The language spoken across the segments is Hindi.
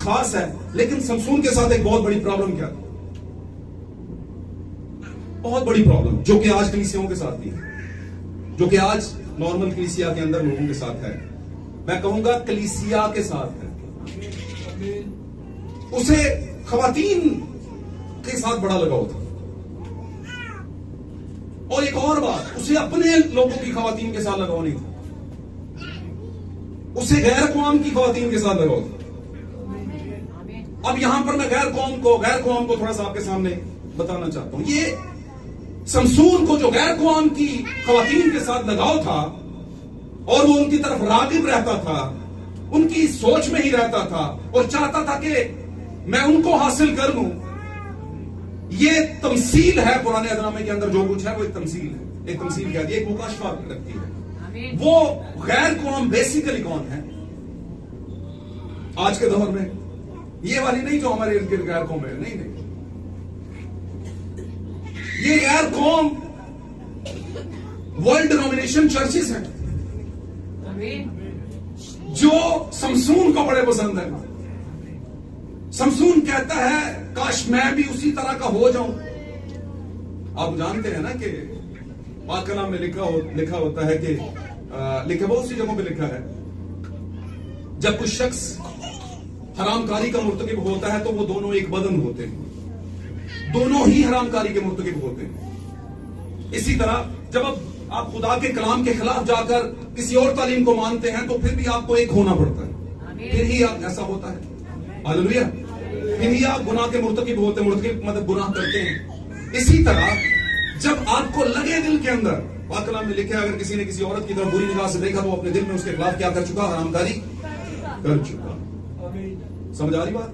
खास है। लेकिन समसून के साथ एक बहुत बड़ी प्रॉब्लम क्या थी, बहुत बड़ी प्रॉब्लम, जो कि आज कलीसियाओं के साथ भी है, जो कि आज नॉर्मल कलीसिया के अंदर लोगों के साथ है, मैं कहूंगा कलीसिया के साथ है। उसे खवातीन के साथ बड़ा लगाव था। और एक और बात, उसे अपने लोगों की खवातीन के साथ लगाव नहीं था, उसे गैर कौम की खवातीन के साथ लगाव था। अब यहां पर मैं गैर कौम को थोड़ा सा आपके सामने बताना चाहता हूं। ये समसून को जो गैर कौम की खवातीन के साथ लगाव था और वो उनकी तरफ रागिब रहता था, उनकी सोच में ही रहता था और चाहता था कि मैं उनको हासिल कर लूं, ये तमसील है। पुराने अदनामे के अंदर जो कुछ है वो एक तमसील है, एक तमसील कहती है, एक मुकाशफा लगती है। वो गैर कौम बेसिकली कौन है आज के दौर में? ये वाली नहीं जो हमारे इर्द गिर्द गैर कौम है, नहीं नहीं, ये गैर कौम वर्ल्ड डिनोमिनेशन चर्चेस हैं जो समसून को बड़े पसंद है। समसून कहता है काश मैं भी उसी तरह का हो जाऊं। आप जानते हैं ना कि पाक कलाम में लिखा होता है कि लिखा बहुत सी जगहों पे लिखा है, जब कुछ शख्स हरामकारी का मुर्तकिब होता है तो वो दोनों एक बदन होते हैं, दोनों ही हरामकारी के मुर्तकिब होते हैं। इसी तरह जब आप खुदा के कलाम के खिलाफ जाकर किसी और तालीम को मानते हैं तो फिर भी आपको एक होना पड़ता है, फिर ही आप ऐसा होता है। हालेलुया। फिर ही आप गुनाह के मुर्तकिब होते हैं, मुर्तकिब मतलब गुनाह करते हैं। इसी तरह जब आपको लगे दिल के अंदर, पाक कलाम में लिखा है अगर किसी ने किसी औरत की तरफ बुरी निगाह से देखा तो अपने दिल में उसके खिलाफ क्या कर चुका? हरामकारी कर चुका। समझ आ रही बात?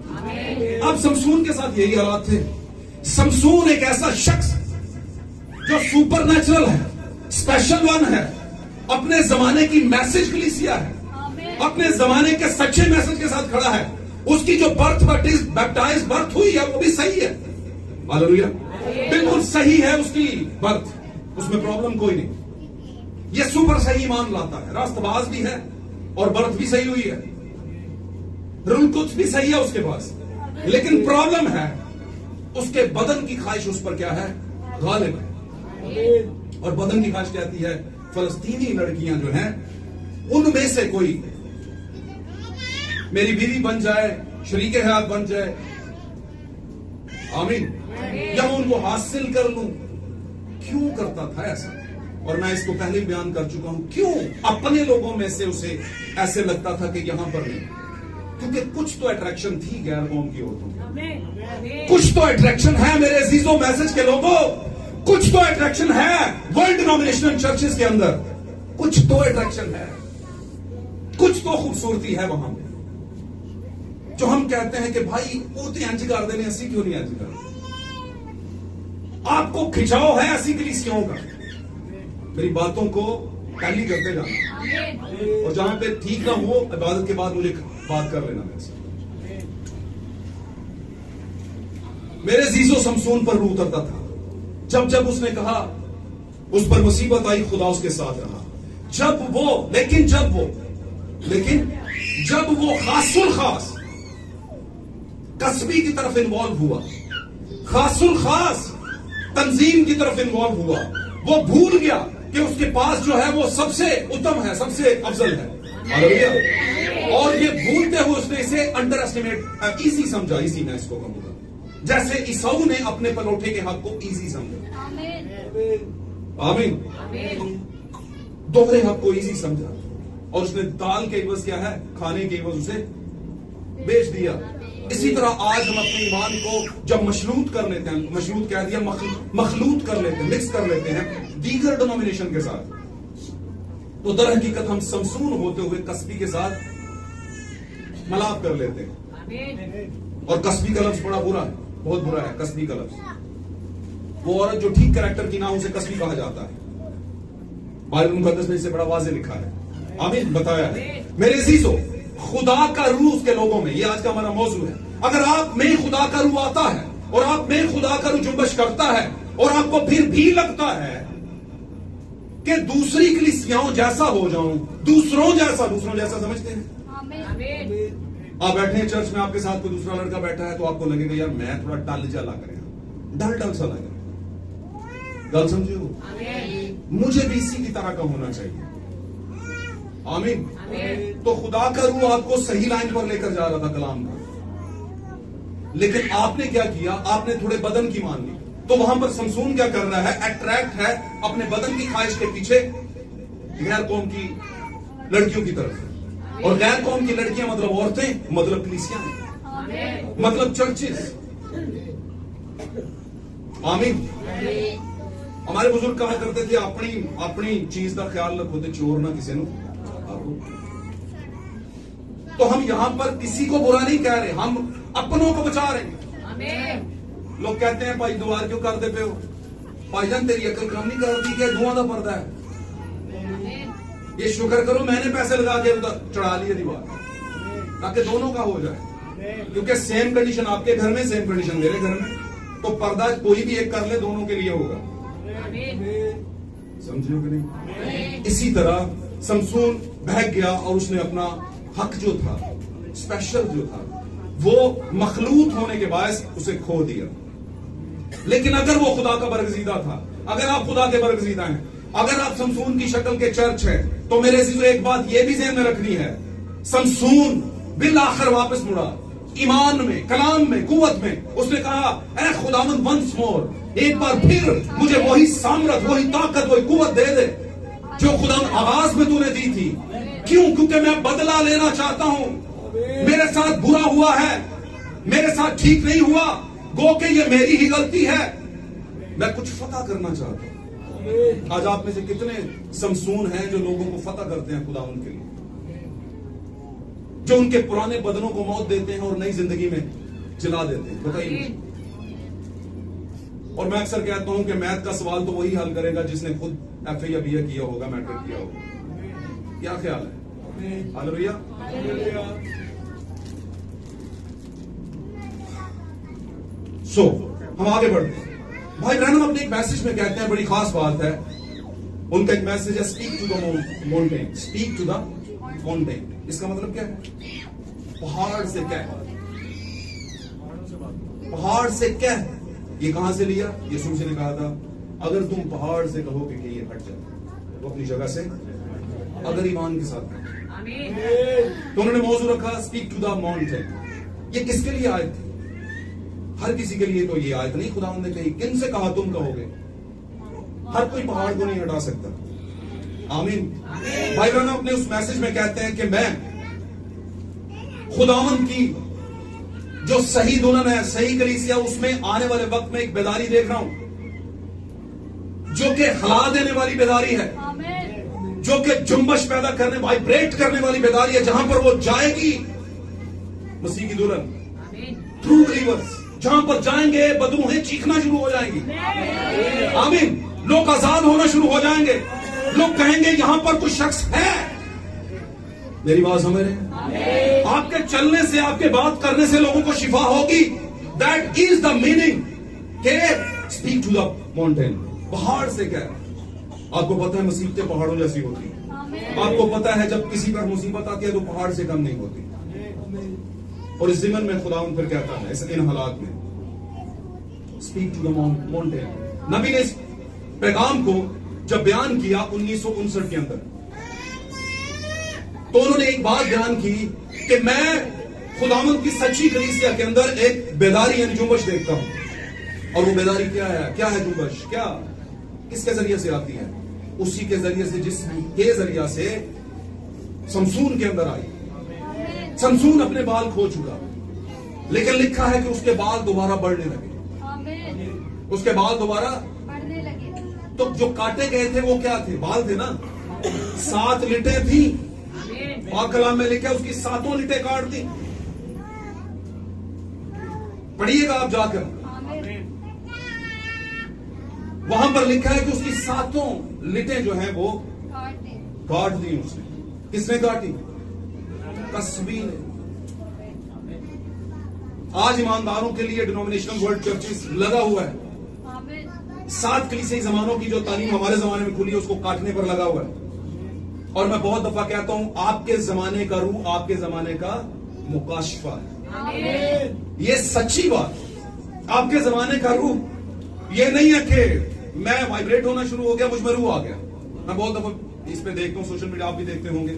अब समसून के साथ यही हालात थे। समसून एक ऐसा शख्स जो सुपर नेचुरल है, स्पेशल वन है, अपने जमाने की मैसेज कलीसिया है, अपने जमाने के सच्चे मैसेज के साथ खड़ा है। उसकी जो बैप्टाइज बर्थ हुई है वो भी सही है। हालेलुया। बिल्कुल सही है उसकी बर्थ, उसमें प्रॉब्लम कोई नहीं। ये सुपर सही ईमान लाता है, रास्तबाज भी है और बर्थ भी सही हुई है, रुलकुच भी सही है उसके पास। लेकिन प्रॉब्लम है उसके बदन की ख्वाहिश उस पर क्या है? गालिब है। और बदन की ख्वाहिश कहती है फलस्तीनी लड़कियां जो हैं उनमें से कोई मेरी बीवी बन जाए, शरीके हयात बन जाए, आमीन, या मैं उनको हासिल कर लूं। क्यों करता था ऐसा? और मैं इसको पहले ही बयान कर चुका हूं, क्यों अपने लोगों में से उसे ऐसे लगता था कि यहां पर नहीं, क्योंकि कुछ तो अट्रैक्शन थी गैर कौम की औरतों में, कुछ तो अट्रैक्शन है मेरे अजीजों मैसेज के लोगों, कुछ तो अट्रैक्शन है वर्ल्ड डिनोमिनेशनल चर्चेस के अंदर, कुछ तो अट्रैक्शन है, कुछ तो खूबसूरती है वहां पे, जो हम कहते हैं कि भाई वो तो इंज कर देने, ऐसी क्यों नहीं इंज कर। आपको खिंचाव है ऐसी कलीसियाओं का। मेरी बातों को टैली करते जाना, और जहां पे ठीक ना हो इबादत के बाद मुझे बात कर लेना मेरे से। मेरे जीजो समसून पर रूह उतरता था। जब जब उसने कहा उस पर मुसीबत आई, खुदा उसके साथ रहा। लेकिन जब वो खासुल खास कस्बी की तरफ इन्वॉल्व हुआ, खासुल खास तंजीम की तरफ इन्वॉल्व हुआ, वो भूल गया कि उसके पास जो है वो सबसे उत्तम है, सबसे अफजल है। हालेलुया। और ये भूलते हुए उसने इसे अंडर एस्टिमेट, इजी समझा। इसी मैं इसको कहूंगा जैसे ईसाऊ ने अपने पलौठे के हक को इजी समझा। आमीन। दोहरे हक को इजी समझा और उसने दाल के इवज क्या है, खाने के इवज उसे बेच दिया। इसी तरह आज हम अपने ईमान को जब मशरूत कर लेते हैं, मशरूत कह दिया, मखलूत कर लेते हैं, मिक्स कर लेते हैं दीगर डिनोमिनेशन के साथ, तो दर हकीकत हम समसून होते हुए कस्बी के साथ मलाप कर लेते हैं। और कस्बी का लफ्ज बड़ा बुरा है, बहुत बुरा है कस्बी का लफ्ज। वो औरत जो ठीक कैरेक्टर की ना, उसे कस्बी कहा जाता है। बाइबल मुकद्दस में इसे बड़ा वाज़ेह लिखा है, आमीन, बताया है। मेरे अजीजों, खुदा का रूह उसके लोगों में, ये आज का हमारा मौजू है। अगर आप में खुदा का रूह आता है और आप में खुदा का रूह जुम्बश करता है और आपको फिर भी लगता है कि दूसरी कलीसियाओं जैसा हो जाऊं, दूसरों जैसा समझते हैं, आप बैठे हैं चर्च में, आपके साथ कोई दूसरा लड़का बैठा है तो आपको लगेगा यार मैं थोड़ा डल जा लग रहा हूं, डल सा लग रहा है। गल समझो, मुझे भी इसी की तरह का होना चाहिए। आमीन। तो खुदा का रूह आपको सही लाइन पर लेकर जा रहा था कलाम का, लेकिन आपने क्या किया, आपने थोड़े बदन की मान ली। तो वहां पर समसून क्या कर रहा है, अट्रैक्ट है अपने बदन की ख्वाहिश के पीछे गैर कौम की लड़कियों की तरफ। और गैर कौम की लड़कियां मतलब औरतें, मतलब कलीसियां, मतलब चर्चेस। आमीन। हमारे बुजुर्ग कहा करते थे अपनी चीज का ख्याल रखो तो चोर ना किसी नु। तो हम यहां पर किसी को बुरा नहीं कह रहे, हम अपनों को बचा रहे हैं। लोग कहते हैं भाई दुआर क्यों करते पे हो, भाईजान तेरी अकल काम नहीं करती, क्या धुआं का पर्दा है। ये शुक्र करो मैंने पैसे लगा के चढ़ा लिए दीवार, ताकि दोनों का हो जाए, क्योंकि सेम कंडीशन आपके घर में, सेम कंडीशन मेरे घर में, तो पर्दा कोई भी एक कर ले दोनों के लिए होगा। समझिए कि नहीं। इसी तरह समसून बहक गया और उसने अपना हक जो था, स्पेशल जो था, वो मखलूत होने के बायस उसे खो दिया। लेकिन अगर वो खुदा का बरगजीदा था, अगर आप खुदा के बरगजीदा हैं, अगर आप समसून की शक्ल के चर्च हैं, तो मेरे अजीजों एक बात ये भी ज़हन में रखनी है, समसून बिल आखिर वापस मुड़ा ईमान में, कलाम में, कुव्वत में। उसने कहा ऐ खुदावंद वंस मोर, एक बार फिर मुझे वही सामर्थ, वही ताकत, वही कुव्वत दे दे जो खुदा आगाज में तूने दी थी। क्यों? क्योंकि मैं बदला लेना चाहता हूं। मेरे साथ बुरा हुआ है, मेरे साथ ठीक नहीं हुआ, गो के ये मेरी ही गलती है, मैं कुछ फतह करना चाहता हूं। आज आप में से कितने समसून हैं जो लोगों को फतह करते हैं खुदा उनके लिए, जो उनके पुराने बदनों को मौत देते हैं और नई जिंदगी में जिला देते हैं? बताइए। और मैं अक्सर कहता हूं कि मैथ का सवाल तो वही हल करेगा जिसने खुद FA या BA किया होगा, मैट्रिक किया होगा। क्या ख्याल है? हालेलुया। सो हम आगे बढ़ते हैं। भाई ब्रैनम अपने एक मैसेज में कहते हैं, बड़ी खास बात है, उनका एक मैसेज है, speak to the mountain, speak to the mountain. इसका मतलब क्या है? पहाड़ से कह, पहाड़ से कह। ये कहां से लिया? यीशु ने कहा था अगर तुम पहाड़ से कहोगे कि ये हट जाए तो अपनी जगह से, अगर ईमान के साथ तो उन्होंने मौजू रखा स्पीक टू द माउंटेन। ये किसके लिए आयत थी? हर किसी के लिए तो ये आयत नहीं खुदा ने कही। किन से कहा तुम कहोगे? हर कोई पहाड़ को नहीं हटा सकता। आमीन। भाई बहनों, अपने उस मैसेज में कहते हैं कि मैं खुदावंद की जो सही दुल्हन है, सही कलीसिया, उसमें आने वाले वक्त में एक बेदारी देख रहा हूं जो कि हिला देने वाली बेदारी है, जो कि जुम्बश पैदा करने, वाइब्रेट करने वाली बेदारी है, जहां पर वो जाएगी मसीह की दुल्हन, ट्रू बिलीवर्स जहां पर जाएंगे बदरूहें चीखना शुरू हो जाएंगी। आमीन। लोग आजाद होना शुरू हो जाएंगे। लोग कहेंगे यहां पर कुछ शख्स है। मेरी बात समझ रहे? आपके चलने से, आपके बात करने से लोगों को शिफा होगी। दैट इज द मीनिंग के स्पीक टू द माउंटेन। पहाड़ से क्या? आपको पता है मुसीबतें पहाड़ों जैसी होती है। आपको पता है जब किसी पर मुसीबत आती है तो पहाड़ से कम नहीं होती। और इस ज़िमन में खुदा फिर कहता है इन हालात में स्पीक टू द माउंटेन। नबी ने इस पैगाम को जब बयान किया 1959 के अंदर, तो उन्होंने एक बात बयान की कि मैं खुदावंद की सच्ची कलीसिया के अंदर एक बेदारी यानी जुम्बश देखता हूं। और वो बेदारी क्या है? क्या है जुम्बश? क्या किसके जरिए से आती है? उसी के जरिए से जिसके जरिया से समसून के अंदर आई। समसून अपने बाल खो चुका, लेकिन लिखा है कि उसके बाल दोबारा बढ़ने लगे। उसके बाल दोबारा बढ़ने लगे। तो जो काटे गए थे वो क्या थे? बाल थे ना। 7 लिटें थी और कलाम में लिखा उसकी 7 लिटें काट दी। पढ़िएगा आप जाकर, वहां पर लिखा है कि उसकी 7 लिटें जो हैं वो काट दी उसने। किसने काटी? कसबी ने। आज ईमानदारों के लिए डिनोमिनेशनल वर्ल्ड चर्चेस लगा हुआ है। 7 कलीसियाई जमानों की जो तालीम हमारे जमाने में खुली है उसको काटने पर लगा हुआ है। और मैं बहुत दफा कहता हूं आपके जमाने का रूह आपके जमाने का मुकाशफा है। ये सच्ची बात, आपके जमाने का रूह ये नहीं है कि मैं वाइब्रेट होना शुरू हो गया, मुझ में रूह आ गया। मैं बहुत दफा इस पे देखता हूँ, सोशल मीडिया आप भी देखते होंगे,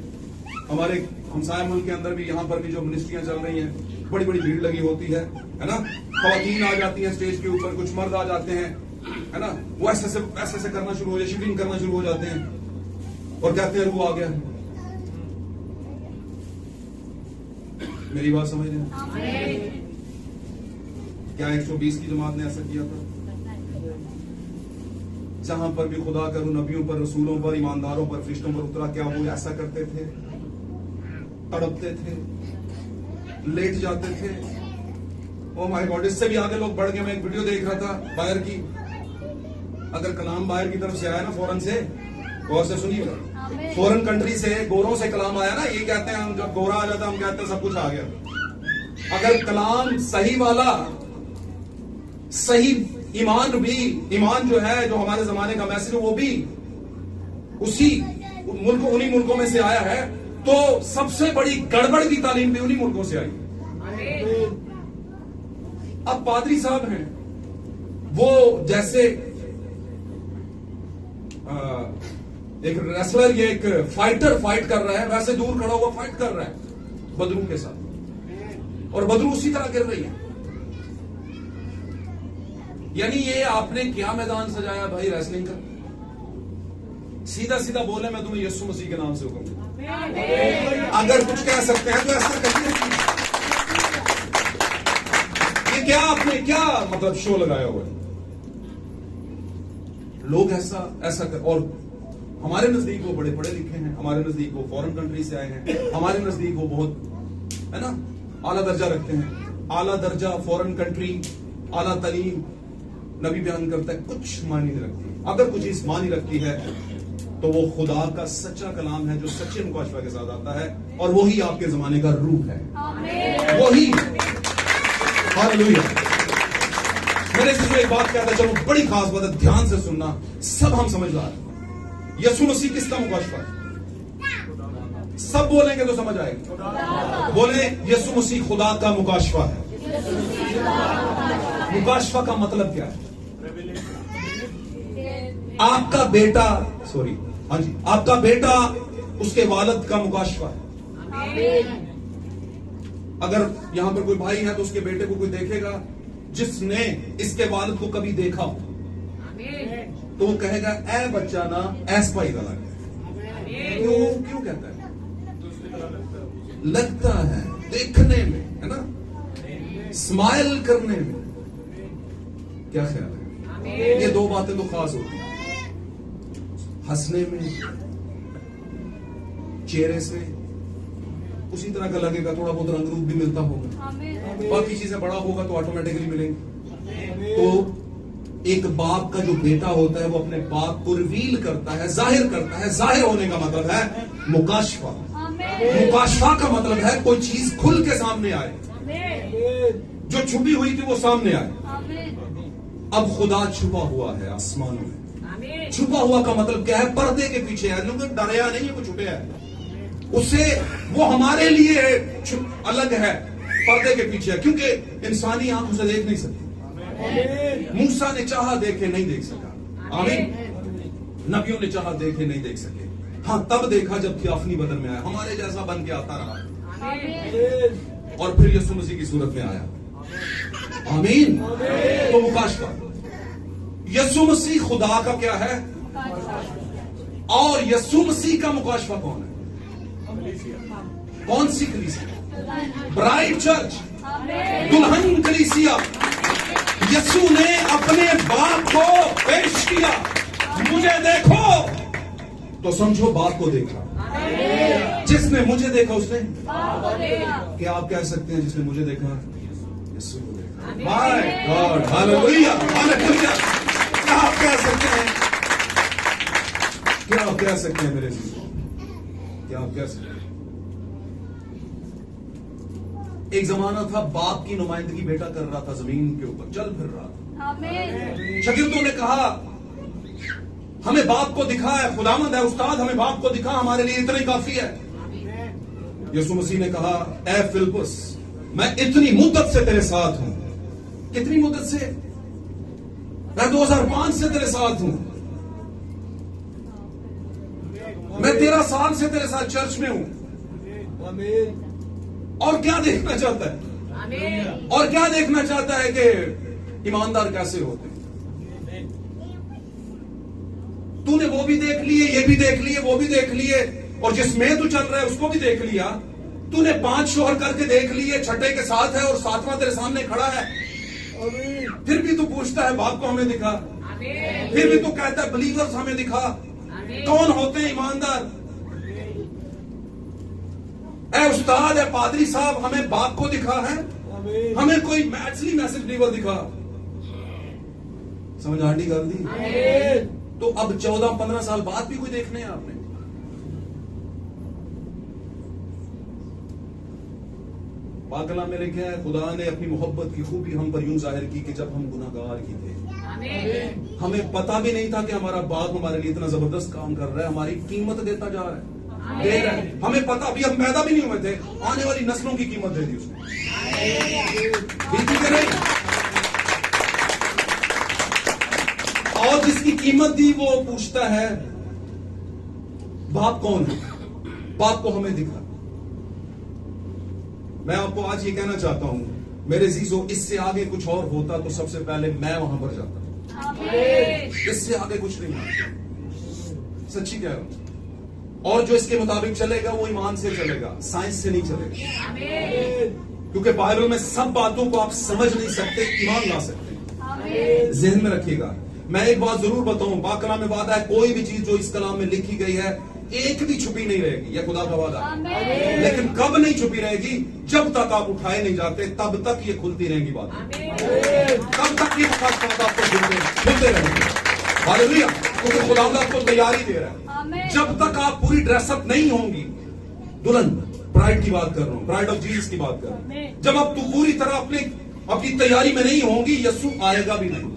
हमारे हमसाया मुल्क के अंदर भी, यहाँ पर भी जो मिनिस्ट्रियां चल रही हैं, बड़ी बड़ी भीड़ लगी होती है ना। खवातीन आ जाती हैं स्टेज के ऊपर, कुछ मर्द आ जाते हैं, है ना, वो ऐसे ऐसे करना शुरू हो जाए, शूटिंग करना शुरू हो जाते हैं और कहते हैं रूह आ गया। मेरी बात समझ रहे हैं? क्या 120 की जमात ने ऐसा किया था? जहां पर भी खुदा करूं नबियों पर, रसूलों पर, ईमानदारों पर, फरिश्तों पर उतरा, क्या वो ऐसा करते थे? तड़पते थे, लेट जाते थे। ओ माय गॉड, इससे भी आगे लोग बढ़ गए। मैं एक वीडियो देख रहा था बाहर की, अगर कलाम बाहर की तरफ से आया ना, फौरन से, गौर से सुनिएगा, फॉरेन कंट्री से, गोरों से कलाम आया ना, ये कहते हैं हम, जब गोरा आ जाता है हम कहते हैं सब कुछ आ गया। अगर कलाम सही वाला, सही ईमान भी, ईमान जो है, जो हमारे जमाने का मैसेज, वो भी उसी मुल्क, उन्हीं मुल्कों में से आया है, तो सबसे बड़ी गड़बड़ की तालीम भी उन्हीं मुल्कों से आई। अब पादरी साहब हैं, वो जैसे एक रेसलर, ये एक फाइटर फाइट कर रहा है, वैसे दूर खड़ा हुआ फाइट कर रहा है बदरू के साथ, और बदरू उसी तरह गिर रही है। यानी ये आपने क्या मैदान सजाया भाई रेसलिंग का? सीधा सीधा बोले, मैं तुम्हें यीशु मसीह के नाम से हुक्म दूं, अगर कुछ कह सकते हैं तो ऐसा करिए। ये क्या आपने क्या मतलब शो लगाया हुआ है? लोग ऐसा कर, और हमारे नजदीक वो बड़े पढ़े लिखे हैं, हमारे नजदीक वो फॉरेन कंट्री से आए हैं, हमारे नजदीक वो बहुत, है ना, आला दर्जा रखते हैं। आला दर्जा, फॉरेन कंट्री, आला तालीम, नबी बयान करता है, कुछ मायने नहीं रखती। अगर कुछ चीज मानी रखती है तो वो खुदा का सच्चा कलाम है, जो सच्चे मुकाशफा के साथ आता है, और वही आपके जमाने का रूह है, वही। हालेलुया। मैंने इसमें एक बात कहता, चलो बड़ी खास बात है, ध्यान से सुनना, सब हम समझदार हैं। यीशु मसीह किसका मुकाशफा है? सब बोलेंगे तो समझ आएगी। बोले, यीशु मसीह खुदा का मुकाशफा है। मुकाशफा का मतलब क्या है? आपका बेटा, सॉरी, हाँ जी, आपका बेटा उसके वालिद का मुकाशफा है। अगर यहां पर कोई भाई है तो उसके बेटे को कोई देखेगा जिसने इसके वालिद को कभी देखा हो, तो वो कहेगा, ए बच्चा ना ऐस पाई का लग। क्यों कहता है? लगता है देखने में, है ना, स्माइल करने में। क्या ख्याल है? ये दो बातें तो खास होती हैं, हंसने में, चेहरे से उसी तरह का लगेगा, थोड़ा बहुत रंग रूप भी मिलता होगा, बाकी चीजें बड़ा होगा तो ऑटोमेटिकली मिलेंगी। तो एक बाप का जो बेटा होता है वो अपने बाप को रिवील करता है, जाहिर करता है। जाहिर होने का मतलब है मुकाशफा। मुकाशफा का मतलब है कोई चीज खुल के सामने आए, जो छुपी हुई थी वो सामने आए। अब खुदा छुपा हुआ है आसमानों में। छुपा हुआ का मतलब क्या है? पर्दे के पीछे है, डरया नहीं है, वो छुपे है, उसे वो हमारे लिए अलग है, पर्दे के पीछे है, क्योंकि इंसानी आंख उसे देख नहीं सकती। मूसा ने चाहा देखे नहीं देख सका, आमीन। नबियों ने चाहा देखे नहीं देख सके। हाँ, तब देखा जब थियाफनी बदन में आया, हमारे जैसा बन के आता रहा, और फिर यीशु मसीह की सूरत में आया, आमीन। तो मुकाशफा, यीशु मसीह खुदा का क्या है, और यीशु मसीह का मुकाशफा कौन है? कौन सी कलीसिया? ब्राइड चर्च, दुल्हन कलीसिया। यीशु ने अपने बाप को पेश किया, मुझे देखो तो समझो बाप को देखा। जिसने मुझे देखा उसने क्या आप कह सकते हैं? जिसने मुझे देखा यीशु को देखा। My God, hallelujah, hallelujah. क्या आप कह सकते हैं? क्या आप कह सकते हैं मेरे जीवन? क्या आप कह सकते हैं? एक जमाना था बाप की नुमाइंदगी बेटा कर रहा था, जमीन के ऊपर चल फिर रहा था। शागिर्दों ने कहा, हमें बाप को दिखा है, खुदामंद है उस्ताद, हमें बाप को दिखा, हमारे लिए इतना ही काफी है। यीशु मसीह ने कहा, ए फिलिप्पुस, मैं इतनी मुद्दत से तेरे साथ हूं। कितनी मुद्दत से? मैं 2005 से तेरे साथ हूं। मैं 13 साल से तेरे साथ चर्च में हूं। और क्या देखना चाहता है? और क्या देखना चाहता है कि ईमानदार कैसे होते हैं? तूने वो भी देख लिए, ये भी देख लिए, वो भी देख लिए, और जिसमें तू चल रहा है उसको भी देख लिया। तूने 5 शोहर करके देख लिए, छठे के साथ है और 7वां तेरे सामने खड़ा है। फिर भी तू पूछता है बाप को हमें दिखा। फिर भी तू कहता है बिलीवर्स हमें दिखा। कौन होते हैं ईमानदार? ए उस्ताद, है पादरी साहब, हमें बाप को दिखा है, हमें कोई मैथली मैसेज डिलीवर दिखा। समझ आंटी कर दी? तो अब 14-15 साल बाद भी कोई देखने हैं आपने? पाक कलाम में लिखा है, खुदा ने अपनी मोहब्बत की खूबी हम पर यूं जाहिर की कि जब हम गुनाहगार ही थे, हमें पता भी नहीं था कि हमारा बाप हमारे लिए इतना जबरदस्त काम कर रहा है, हमारी कीमत देता जा रहा है, दे रहा है। हमें पता, अभी हम पैदा भी नहीं हुए थे, आने वाली नस्लों की कीमत दे दी उसने। ठीक है नहीं? और जिसकी कीमत दी वो पूछता है बाप कौन है? बाप को हमें दिखा। मैं आपको आज ये कहना चाहता हूं, मेरे जीजो, इससे आगे कुछ और होता तो सबसे पहले मैं वहां पर जाता। इससे आगे कुछ नहीं होता, सच्ची कह रहा हूं। और जो इसके मुताबिक चलेगा वो ईमान से चलेगा, साइंस से नहीं चलेगा। क्योंकि बाइबल में सब बातों को आप समझ नहीं सकते, ईमान ला सकते। जहन में रखिएगा। मैं एक बात जरूर बताऊं, पाक कलाम में वादा है, कोई भी चीज जो इस कलाम में लिखी गई है एक भी छुपी नहीं रहेगी। यह खुदा का वादा है। लेकिन कब नहीं छुपी रहेगी? जब तक आप उठाए नहीं जाते, तब तक ये खुलती रहेंगी बातें। तब तक ये मुकाशफात आपको खुलते रहेंगे। हालेलुया। क्योंकि खुदा आपको तैयारी दे रहा है। जब तक आप पूरी ड्रेसअप नहीं होंगी, दुल्हन प्राइड की बात कर रहा हूं, प्राइड ऑफ जीसस की बात कर रहा हूं, जब आप पूरी तरह अपनी तैयारी में नहीं होंगी, यीशु आएगा भी नहीं।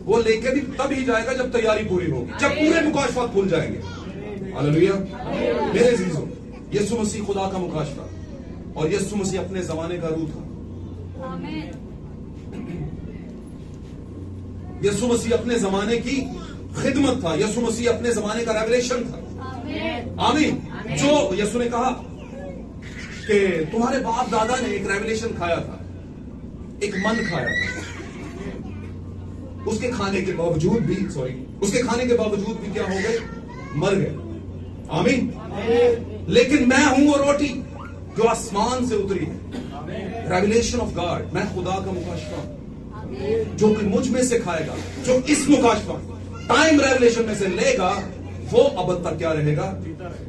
वो लेके भी तब ही जाएगा जब तैयारी पूरी होगी, जब पूरे मुकाशफात खुल जाएंगे। हालेलुया। मेरे जीजों, यीशु मसीह खुदा का मुकाशफा, और यीशु मसीह अपने जमाने का रूह था। यीशु मसीह अपने जमाने की खिदमत था। यीशु मसीह अपने जमाने का रेवलेशन था। आमीन। जो यीशु ने कहा कि तुम्हारे बाप दादा ने एक रेवलेशन खाया था, एक मन खाया था, उसके खाने के बावजूद भी क्या हो गए? मर गए। आमीन। लेकिन मैं हूं वो रोटी जो आसमान से उतरी है, रेवलेशन ऑफ गॉड। मैं खुदा का मुकाशफा, जो कि मुझ में से खाएगा, जो इस मुकाशफा टाइम रेवलेशन में से लेगा, वो अब तक क्या रहेगा?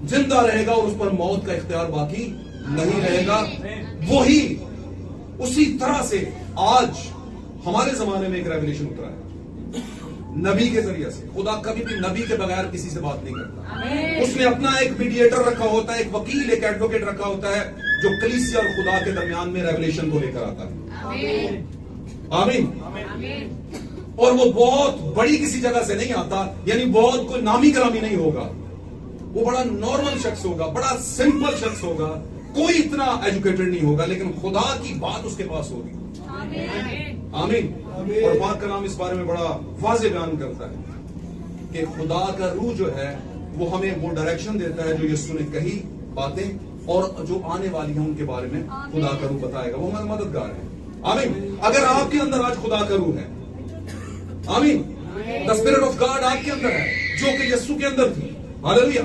जिंदा रहेगा, और उस पर मौत का इख्तियार बाकी नहीं रहेगा। वही उसी तरह से आज हमारे जमाने में एक रेवलेशन उतरा है, नबी के जरिए से। खुदा कभी भी नबी के बगैर किसी से बात नहीं करता। उसने अपना एक मीडिएटर रखा होता है, एक वकील, एक एडवोकेट रखा होता है, जो कलीसिया और खुदा के दरमियान में रेवलेशन को लेकर आता है। आमीन। और वो बहुत बड़ी किसी जगह से नहीं आता, यानी बहुत कोई नामी ग्रामी नहीं होगा। वो बड़ा नॉर्मल शख्स होगा, बड़ा सिंपल शख्स होगा, कोई इतना एजुकेटेड नहीं होगा, लेकिन खुदा की बात उसके पास होगी। आमीन। और पाक कलाम इस बारे में बड़ा वाज़ेह बयान करता है कि खुदा का रूह जो है वो हमें वो डायरेक्शन देता है, जो यीशु ने कही बातें और जो आने वाली हैं उनके बारे में खुदा का रूह बताएगा। वो हमारा मददगार है। आमीन। अगर आपके अंदर आज खुदा का रूह है, आमीन, द स्पिरिट ऑफ गॉड आपके अंदर है, जो कि यीशु के अंदर थी। हालेलुया।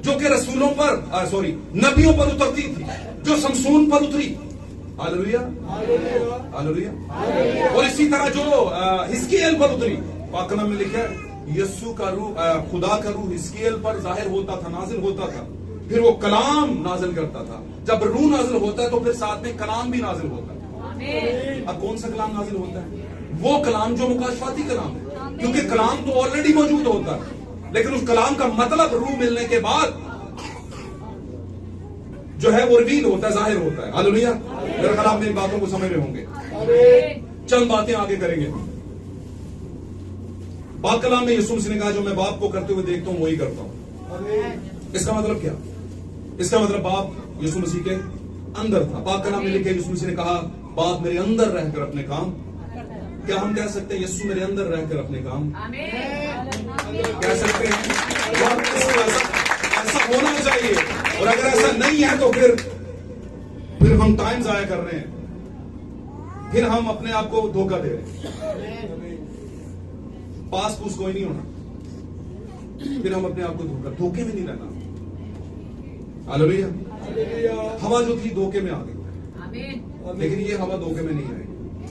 जो कि रसूलों पर नबियों पर उतरती थी, जो शमसून पर उतरी। हालेलुया। हालेलुया। और इसी तरह जो हिस्कियल पर उतरी, पाक कलाम में लिखा है, यीशु का रूह, खुदा का रूह हिस्कियल पर जाहिर होता था, नाजिल होता था, फिर वो कलाम नाजिल करता था। जब रूह नाजिल होता है तो फिर साथ में कलाम भी नाजिल होता है। अब कौन सा कलाम नाजिल होता है? वो कलाम जो मुकाशफाती कलाम है, क्योंकि कलाम तो ऑलरेडी मौजूद होता है, लेकिन उस कलाम का मतलब रूह मिलने के बाद जो है वो रिवील होता है, जाहिर होता है। हालेलुया। मेरे ख्याल आप मेरी बातों को समझ रहे होंगे। चंद बातें आगे करेंगे। पाक कलाम में यीशु मसीह ने कहा, जो मैं बाप को करते हुए देखता हूं वही करता हूं। इसका मतलब क्या? इसका मतलब बाप यीशु मसीह के अंदर था। पाक कलाम में लिखे यीशु मसीह ने कहा बाप मेरे अंदर रहकर अपने काम। क्या हम कह सकते हैं यीशु मेरे अंदर रहकर अपने काम कह सकते हैं? ऐसा होना चाहिए। और अगर ऐसा नहीं है तो फिर हम टाइम जाया कर रहे हैं, फिर हम अपने आप को धोखा दे रहे हैं। पास पूस कोई नहीं होना, फिर हम अपने आप को धोखे में नहीं रहना। हालेलुया। हवा जो थी धोखे में आ गई, लेकिन ये हवा धोखे में नहीं आई।